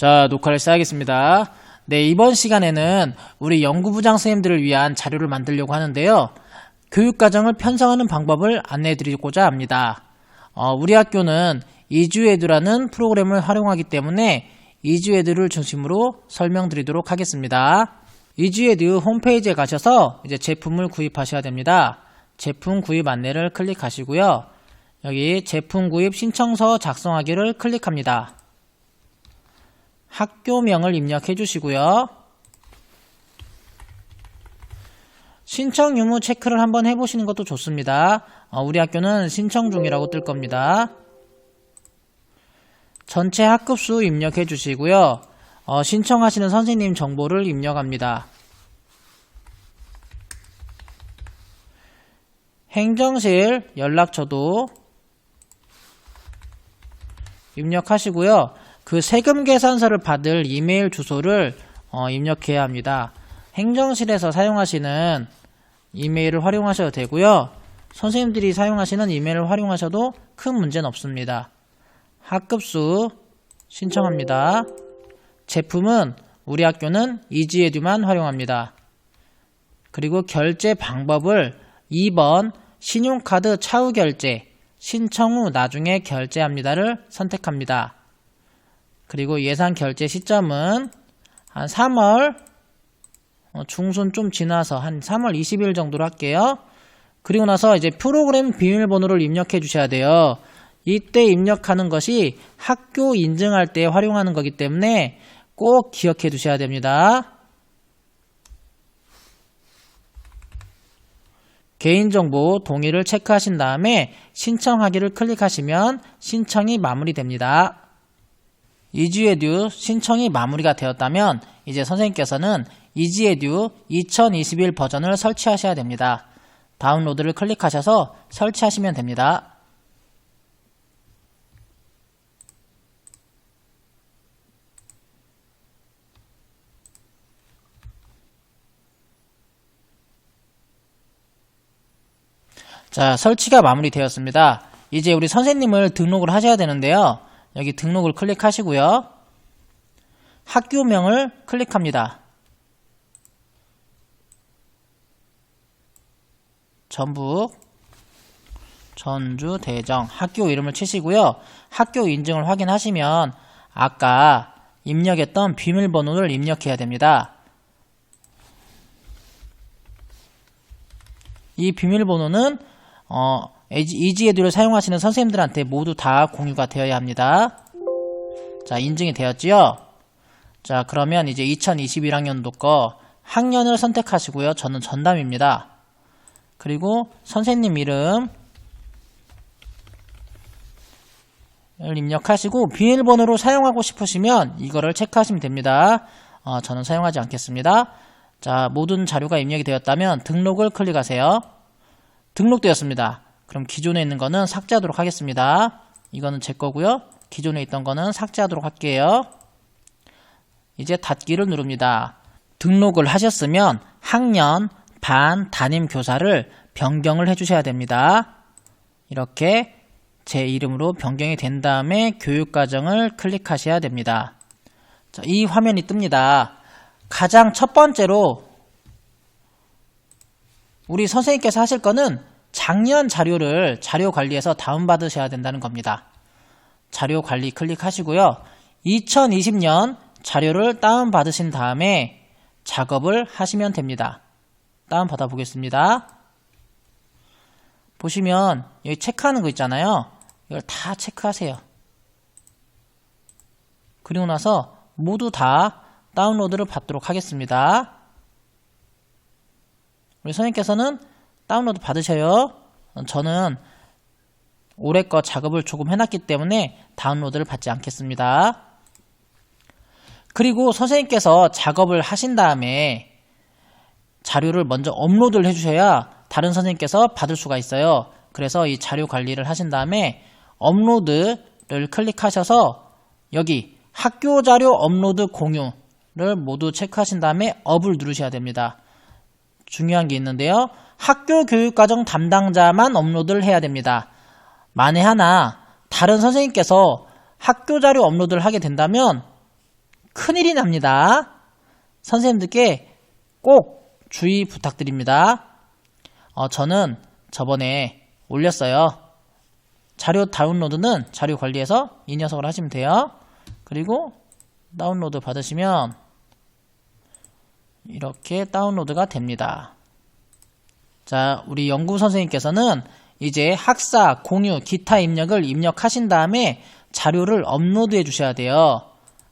자, 녹화를 시작하겠습니다. 네, 이번 시간에는 우리 연구부장 선생님들을 위한 자료를 만들려고 하는데요. 교육과정을 편성하는 방법을 안내해드리고자 합니다. 우리 학교는 이주에듀라는 프로그램을 활용하기 때문에 이주에듀를 중심으로 설명드리도록 하겠습니다. 이주에듀 홈페이지에 가셔서 이제 제품을 구입하셔야 됩니다. 제품 구입 안내를 클릭하시고요. 여기 제품 구입 신청서 작성하기를 클릭합니다. 학교명을 입력해 주시고요. 신청 유무 체크를 한번 해보시는 것도 좋습니다. 우리 학교는 신청 중이라고 뜰 겁니다. 전체 학급수 입력해 주시고요. 신청하시는 선생님 정보를 입력합니다. 행정실 연락처도 입력하시고요. 그 세금 계산서를 받을 이메일 주소를 입력해야 합니다. 행정실에서 사용하시는 이메일을 활용하셔도 되고요. 선생님들이 사용하시는 이메일을 활용하셔도 큰 문제는 없습니다. 학급수 신청합니다. 제품은 우리 학교는 이지에듀만 활용합니다. 그리고 결제 방법을 2번 신용카드 차후 결제, 신청 후 나중에 결제합니다를 선택합니다. 그리고 예상 결제 시점은 한 3월 중순 좀 지나서 한 3월 20일 정도로 할게요. 그리고 나서 이제 프로그램 비밀번호를 입력해 주셔야 돼요. 이때 입력하는 것이 학교 인증할 때 활용하는 거기 때문에 꼭 기억해 두셔야 됩니다. 개인정보 동의를 체크하신 다음에 신청하기를 클릭하시면 신청이 마무리됩니다. 이지에듀 신청이 마무리가 되었다면 이제 선생님께서는 이지에듀 2021 버전을 설치하셔야 됩니다. 다운로드를 클릭하셔서 설치하시면 됩니다. 자, 설치가 마무리되었습니다. 이제 우리 선생님을 등록을 하셔야 되는데요. 여기 등록을 클릭하시고요. 학교명을 클릭합니다. 전북, 전주, 대정 학교 이름을 치시고요. 학교 인증을 확인하시면 아까 입력했던 비밀번호를 입력해야 됩니다. 이 비밀번호는 이지에듀를 사용하시는 선생님들한테 모두 다 공유가 되어야 합니다. 자, 인증이 되었지요? 자, 그러면 이제 2021학년도 거 학년을 선택하시고요. 저는 전담입니다. 그리고 선생님 이름을 입력하시고 비밀번호로 사용하고 싶으시면 이거를 체크하시면 됩니다. 저는 사용하지 않겠습니다. 자, 모든 자료가 입력이 되었다면 등록을 클릭하세요. 등록되었습니다. 그럼 기존에 있는 거는 삭제하도록 하겠습니다. 이거는 제 거고요. 기존에 있던 거는 삭제하도록 할게요. 이제 닫기를 누릅니다. 등록을 하셨으면 학년, 반, 담임 교사를 변경을 해주셔야 됩니다. 이렇게 제 이름으로 변경이 된 다음에 교육과정을 클릭하셔야 됩니다. 자, 이 화면이 뜹니다. 가장 첫 번째로 우리 선생님께서 하실 거는 작년 자료를 자료관리에서 다운받으셔야 된다는 겁니다. 자료관리 클릭하시고요. 2020년 자료를 다운받으신 다음에 작업을 하시면 됩니다. 다운받아 보겠습니다. 보시면 여기 체크하는 거 있잖아요. 이걸 다 체크하세요. 그리고 나서 모두 다 다운로드를 받도록 하겠습니다. 우리 선생님께서는 다운로드 받으셔요. 저는 올해 거 작업을 조금 해놨기 때문에 다운로드를 받지 않겠습니다. 그리고 선생님께서 작업을 하신 다음에 자료를 먼저 업로드를 해주셔야 다른 선생님께서 받을 수가 있어요. 그래서 이 자료 관리를 하신 다음에 업로드를 클릭하셔서 여기 학교 자료 업로드 공유를 모두 체크하신 다음에 업을 누르셔야 됩니다. 중요한 게 있는데요. 학교 교육과정 담당자만 업로드를 해야 됩니다. 만에 하나 다른 선생님께서 학교 자료 업로드를 하게 된다면 큰일이 납니다. 선생님들께 꼭 주의 부탁드립니다. 저는 저번에 올렸어요. 자료 다운로드는 자료 관리에서 이 녀석을 하시면 돼요. 그리고 다운로드 받으시면 이렇게 다운로드가 됩니다. 자, 우리 연구 선생님께서는 이제 학사, 공유, 기타 입력을 입력하신 다음에 자료를 업로드해 주셔야 돼요.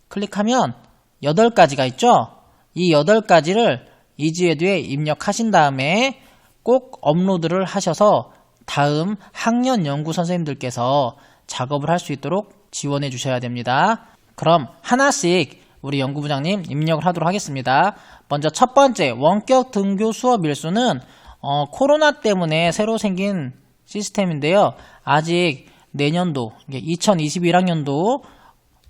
클릭하면 8가지가 있죠? 이 8가지를 이지에듀에 입력하신 다음에 꼭 업로드를 하셔서 다음 학년 연구 선생님들께서 작업을 할 수 있도록 지원해 주셔야 됩니다. 그럼 하나씩 우리 연구부장님 입력을 하도록 하겠습니다. 먼저 첫 번째 원격 등교 수업 일수는 코로나 때문에 새로 생긴 시스템인데요. 아직 내년도 2021학년도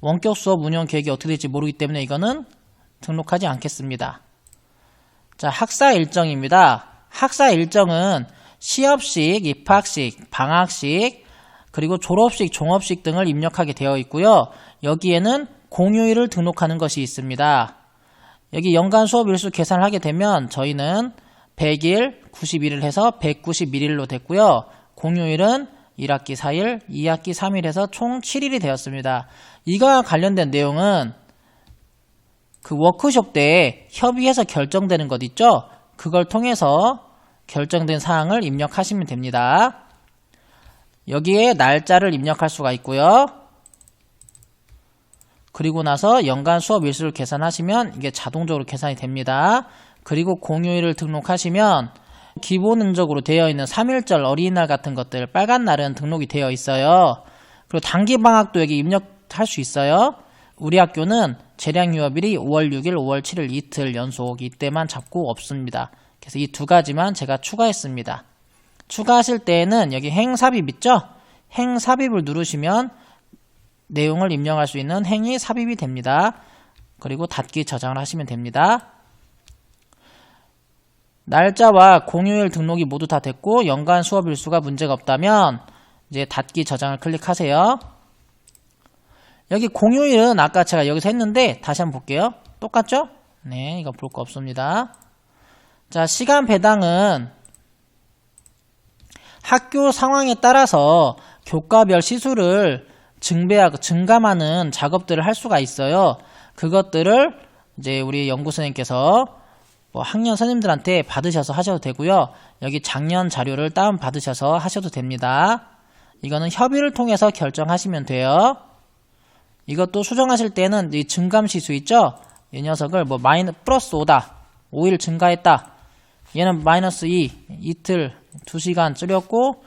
원격 수업 운영 계획이 어떻게 될지 모르기 때문에 이거는 등록하지 않겠습니다. 자, 학사 일정입니다. 학사 일정은 시업식, 입학식, 방학식, 그리고 졸업식, 종업식 등을 입력하게 되어 있고요. 여기에는 공휴일을 등록하는 것이 있습니다. 여기 연간 수업 일수 계산을 하게 되면 저희는 100일, 90일을 해서 191일로 됐고요. 공휴일은 1학기 4일, 2학기 3일 해서 총 7일이 되었습니다. 이거와 관련된 내용은 그 워크숍 때 협의해서 결정되는 것 있죠? 그걸 통해서 결정된 사항을 입력하시면 됩니다. 여기에 날짜를 입력할 수가 있고요. 그리고 나서 연간 수업 일수를 계산하시면 이게 자동적으로 계산이 됩니다. 그리고 공휴일을 등록하시면 기본적으로 되어 있는 3.1절 어린이날 같은 것들 빨간 날은 등록이 되어 있어요. 그리고 단기방학도 여기 입력할 수 있어요. 우리 학교는 재량 유업일이 5월 6일, 5월 7일 이틀 연속 이때만 잡고 없습니다. 그래서 이 두 가지만 제가 추가했습니다. 추가하실 때에는 여기 행삽입 있죠? 행삽입을 누르시면 내용을 입력할 수 있는 행이 삽입이 됩니다. 그리고 닫기 저장을 하시면 됩니다. 날짜와 공휴일 등록이 모두 다 됐고 연간 수업 일수가 문제가 없다면 이제 닫기 저장을 클릭하세요. 여기 공휴일은 아까 제가 여기서 했는데 다시 한번 볼게요. 똑같죠? 네, 이거 볼 거 없습니다. 자, 시간 배당은 학교 상황에 따라서 교과별 시수를 증감하는 작업들을 할 수가 있어요. 그것들을 이제 우리 연구 선생님께서 학년 선생님들한테 받으셔서 하셔도 되고요. 여기 작년 자료를 다운 받으셔서 하셔도 됩니다. 이거는 협의를 통해서 결정하시면 돼요. 이것도 수정하실 때는 이 증감 시수 있죠? 이 녀석을 플러스 5다. 5일 증가했다. 얘는 마이너스 2, 이틀 2시간 줄였고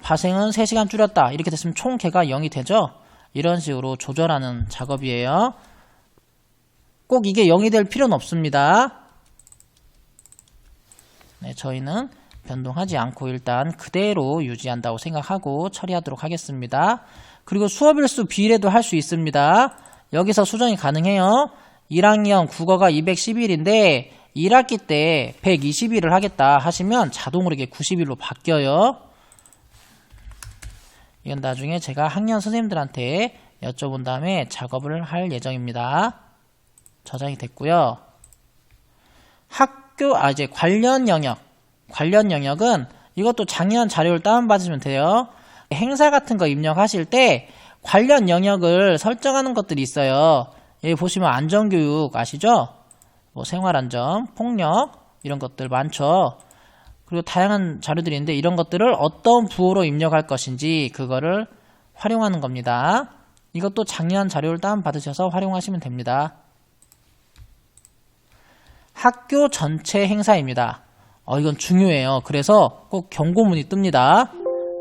발생은 3시간 줄였다. 이렇게 됐으면 총 개가 0이 되죠? 이런 식으로 조절하는 작업이에요. 꼭 이게 0이 될 필요는 없습니다. 네, 저희는 변동하지 않고 일단 그대로 유지한다고 생각하고 처리하도록 하겠습니다. 그리고 수업일수 비례도 할 수 있습니다. 여기서 수정이 가능해요. 1학년 국어가 211인데 1학기 때 120일을 하겠다 하시면 자동으로 이게 90일로 바뀌어요. 이건 나중에 제가 학년 선생님들한테 여쭤본 다음에 작업을 할 예정입니다. 저장이 됐고요. 이제 관련 영역은 이것도 작년 자료를 다운받으시면 돼요. 행사 같은 거 입력하실 때 관련 영역을 설정하는 것들이 있어요. 여기 보시면 안전교육 아시죠? 생활안전, 폭력 이런 것들 많죠. 그리고 다양한 자료들이 있는데 이런 것들을 어떤 부호로 입력할 것인지 그거를 활용하는 겁니다. 이것도 작년 자료를 다운받으셔서 활용하시면 됩니다. 학교 전체 행사입니다. 이건 중요해요. 그래서 꼭 경고문이 뜹니다.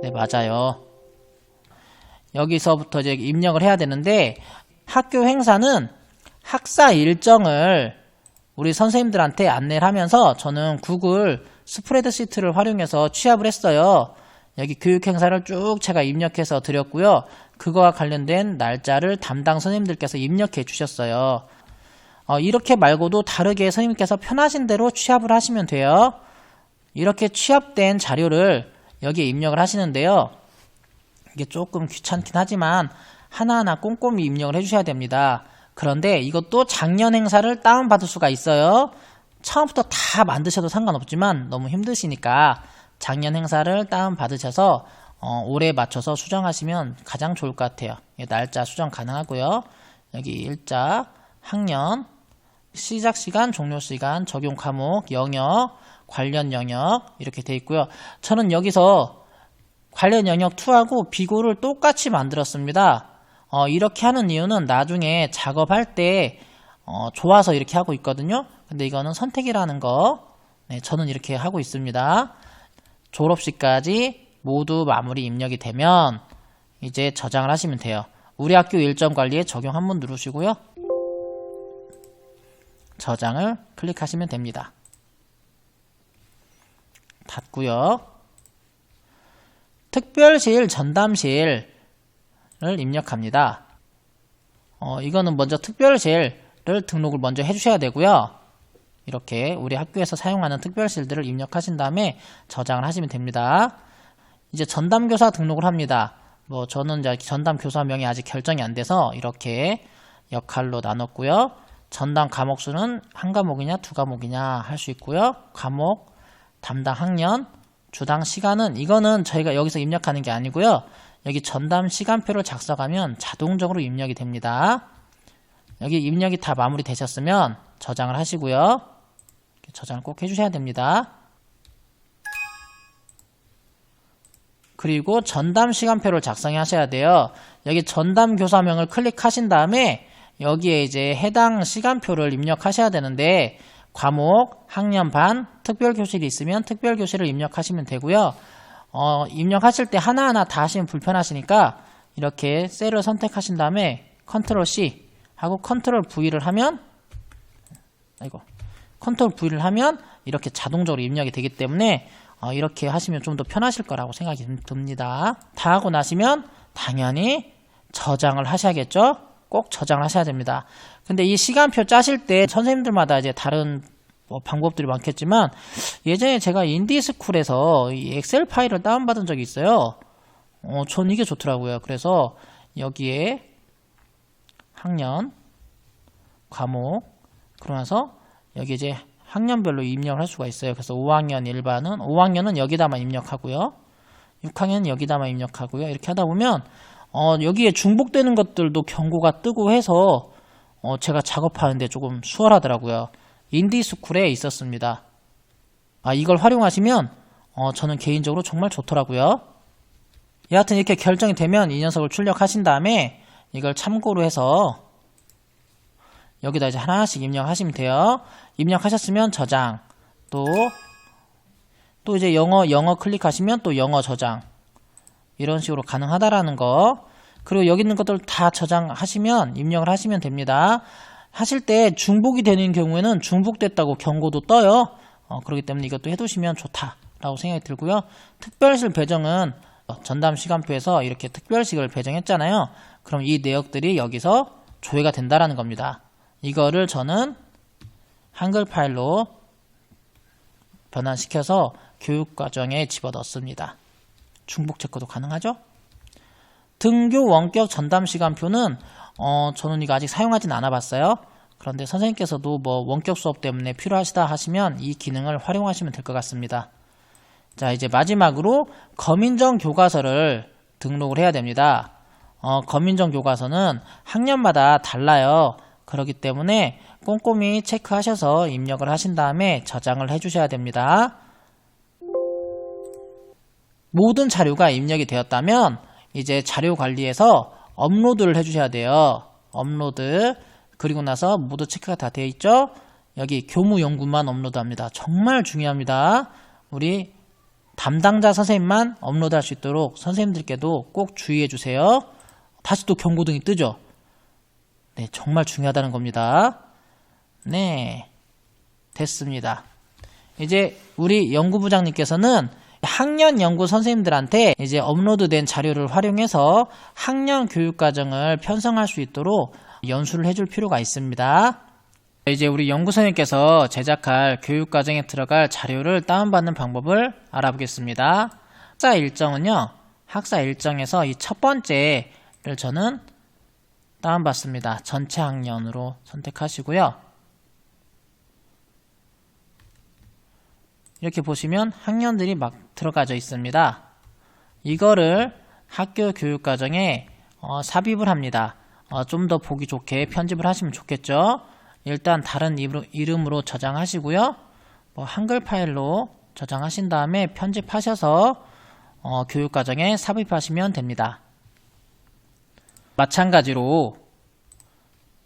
네, 맞아요. 여기서부터 이제 입력을 해야 되는데 학교 행사는 학사 일정을 우리 선생님들한테 안내를 하면서 저는 구글 스프레드시트를 활용해서 취합을 했어요. 여기 교육 행사를 쭉 제가 입력해서 드렸고요. 그거와 관련된 날짜를 담당 선생님들께서 입력해 주셨어요. 이렇게 말고도 다르게 선생님께서 편하신 대로 취합을 하시면 돼요. 이렇게 취합된 자료를 여기에 입력을 하시는데요. 이게 조금 귀찮긴 하지만 하나하나 꼼꼼히 입력을 해주셔야 됩니다. 그런데 이것도 작년 행사를 다운받을 수가 있어요. 처음부터 다 만드셔도 상관없지만 너무 힘드시니까 작년 행사를 다운받으셔서 올해 맞춰서 수정하시면 가장 좋을 것 같아요. 날짜 수정 가능하고요. 여기 일자, 학년, 시작 시간, 종료 시간, 적용 과목, 영역, 관련 영역 이렇게 돼 있고요. 저는 여기서 관련 영역 2하고 비고를 똑같이 만들었습니다. 이렇게 하는 이유는 나중에 작업할 때 좋아서 이렇게 하고 있거든요. 근데 이거는 선택이라는 거, 네, 저는 이렇게 하고 있습니다. 졸업식까지 모두 마무리 입력이 되면 이제 저장을 하시면 돼요. 우리 학교 일정 관리에 적용 한번 누르시고요. 저장을 클릭하시면 됩니다. 닫고요. 특별실, 전담실을 입력합니다. 이거는 먼저 특별실을 등록을 먼저 해주셔야 되고요. 이렇게 우리 학교에서 사용하는 특별실들을 입력하신 다음에 저장을 하시면 됩니다. 이제 전담교사 등록을 합니다. 저는 이제 전담교사명이 아직 결정이 안 돼서 이렇게 역할로 나눴고요. 전담 과목 수는 한 과목이냐 두 과목이냐 할 수 있고요. 과목, 담당 학년, 주당 시간은 이거는 저희가 여기서 입력하는 게 아니고요. 여기 전담 시간표를 작성하면 자동적으로 입력이 됩니다. 여기 입력이 다 마무리 되셨으면 저장을 하시고요. 저장을 꼭 해주셔야 됩니다. 그리고 전담 시간표를 작성하셔야 돼요. 여기 전담 교사명을 클릭하신 다음에 여기에 이제 해당 시간표를 입력하셔야 되는데 과목, 학년 반, 특별교실이 있으면 특별교실을 입력하시면 되고요. 입력하실 때 하나하나 다 하시면 불편하시니까 이렇게 셀을 선택하신 다음에 컨트롤 C 하고 컨트롤 V를 하면 컨트롤 V를 하면 이렇게 자동적으로 입력이 되기 때문에 이렇게 하시면 좀 더 편하실 거라고 생각이 듭니다. 다 하고 나시면 당연히 저장을 하셔야겠죠? 꼭 저장을 하셔야 됩니다. 근데 이 시간표 짜실 때 선생님들마다 이제 다른 방법들이 많겠지만 예전에 제가 인디스쿨에서 이 엑셀 파일을 다운받은 적이 있어요. 전 이게 좋더라고요. 그래서 여기에 학년, 과목, 그러면서 여기 이제 학년별로 입력을 할 수가 있어요. 그래서 5학년 일반은 5학년은 여기다만 입력하고요. 6학년은 여기다만 입력하고요. 이렇게 하다 보면 여기에 중복되는 것들도 경고가 뜨고 해서 제가 작업하는데 조금 수월하더라고요. 인디스쿨에 있었습니다. 이걸 활용하시면 저는 개인적으로 정말 좋더라고요. 여하튼 이렇게 결정이 되면 이 녀석을 출력하신 다음에 이걸 참고로 해서 여기다 이제 하나씩 입력하시면 돼요. 입력하셨으면 저장, 또 이제 영어 클릭하시면 또 영어 저장, 이런 식으로 가능하다라는 거. 그리고 여기 있는 것들 다 저장하시면 입력을 하시면 됩니다. 하실 때 중복이 되는 경우에는 중복됐다고 경고도 떠요. 그렇기 때문에 이것도 해두시면 좋다라고 생각이 들고요. 특별실 배정은 전담 시간표에서 이렇게 특별식을 배정했잖아요. 그럼 이 내역들이 여기서 조회가 된다라는 겁니다. 이거를 저는 한글 파일로 변환시켜서 교육과정에 집어넣습니다. 중복 체크도 가능하죠? 등교 원격 전담 시간표는 저는 이거 아직 사용하진 않아봤어요. 그런데 선생님께서도 원격 수업 때문에 필요하시다 하시면 이 기능을 활용하시면 될 것 같습니다. 자, 이제 마지막으로 검인정 교과서를 등록을 해야 됩니다. 검인정 교과서는 학년마다 달라요. 그렇기 때문에 꼼꼼히 체크하셔서 입력을 하신 다음에 저장을 해주셔야 됩니다. 모든 자료가 입력이 되었다면 이제 자료 관리에서 업로드를 해주셔야 돼요. 업로드. 그리고 나서 모두 체크가 다 되어 있죠? 여기 교무 연구만 업로드합니다. 정말 중요합니다. 우리 담당자 선생님만 업로드할 수 있도록 선생님들께도 꼭 주의해 주세요. 다시 또 경고등이 뜨죠? 네, 정말 중요하다는 겁니다. 네, 됐습니다. 이제 우리 연구부장님께서는 학년 연구 선생님들한테 이제 업로드된 자료를 활용해서 학년 교육과정을 편성할 수 있도록 연수를 해줄 필요가 있습니다. 이제 우리 연구 선생님께서 제작할 교육과정에 들어갈 자료를 다운받는 방법을 알아보겠습니다. 학사 일정은요, 학사 일정에서 이 첫 번째를 저는 다운받습니다. 전체 학년으로 선택하시고요. 이렇게 보시면 학년들이 막 들어가져 있습니다. 이거를 학교 교육과정에 삽입을 합니다. 좀 더 보기 좋게 편집을 하시면 좋겠죠. 일단 다른 이름으로 저장하시고요. 한글 파일로 저장하신 다음에 편집하셔서 교육과정에 삽입하시면 됩니다. 마찬가지로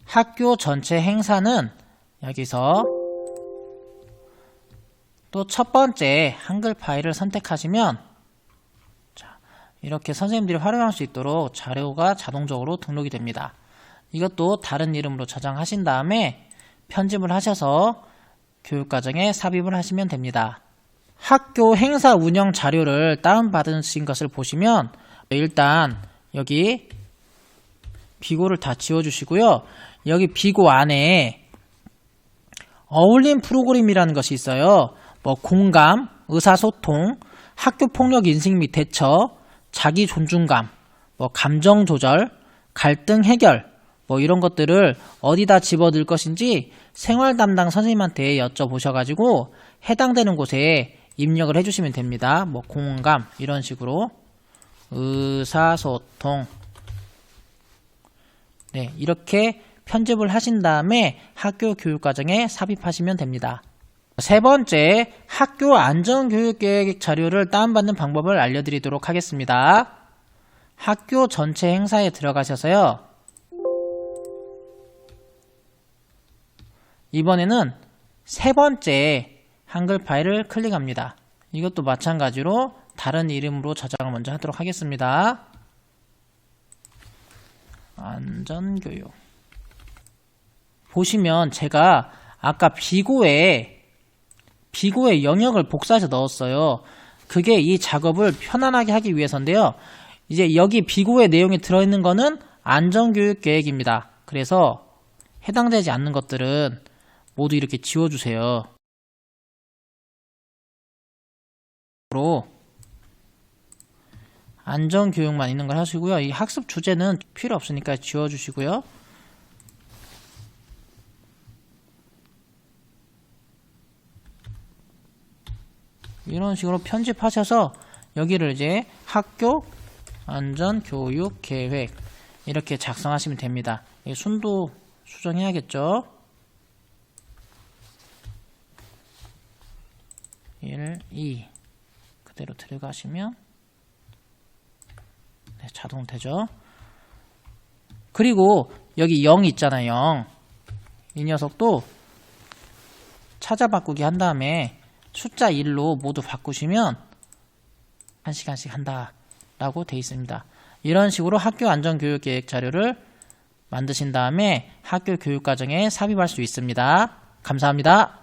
학교 전체 행사는 여기서 또 첫 번째 한글 파일을 선택하시면 이렇게 선생님들이 활용할 수 있도록 자료가 자동적으로 등록이 됩니다. 이것도 다른 이름으로 저장하신 다음에 편집을 하셔서 교육과정에 삽입을 하시면 됩니다. 학교 행사 운영 자료를 다운받으신 것을 보시면 일단 여기 비고를 다 지워주시고요. 여기 비고 안에 어울림 프로그램이라는 것이 있어요. 공감, 의사소통, 학교폭력 인식 및 대처, 자기 존중감, 감정 조절, 갈등 해결, 이런 것들을 어디다 집어넣을 것인지 생활 담당 선생님한테 여쭤보셔가지고 해당되는 곳에 입력을 해주시면 됩니다. 공감 이런 식으로 의사소통 네, 이렇게 편집을 하신 다음에 학교 교육과정에 삽입하시면 됩니다. 세 번째, 학교 안전교육계획 자료를 다운받는 방법을 알려드리도록 하겠습니다. 학교 전체 행사에 들어가셔서요. 이번에는 세 번째 한글 파일을 클릭합니다. 이것도 마찬가지로 다른 이름으로 저장을 먼저 하도록 하겠습니다. 안전교육. 보시면 제가 아까 비고에 영역을 복사해서 넣었어요. 그게 이 작업을 편안하게 하기 위해서인데요. 이제 여기 비고의 내용이 들어있는 거는 안전교육 계획입니다. 그래서 해당되지 않는 것들은 모두 이렇게 지워주세요. 안전교육만 있는 걸 하시고요. 이 학습 주제는 필요 없으니까 지워주시고요. 이런 식으로 편집하셔서 여기를 이제 학교 안전교육 계획 이렇게 작성하시면 됩니다. 순도 수정해야겠죠. 1, 2 그대로 들어가시면 네, 자동 되죠. 그리고 여기 0 있잖아요. 0. 이 녀석도 찾아 바꾸기 한 다음에 숫자 1로 모두 바꾸시면 1시간씩 한다 라고 되어 있습니다. 이런 식으로 학교 안전교육계획 자료를 만드신 다음에 학교 교육과정에 삽입할 수 있습니다. 감사합니다.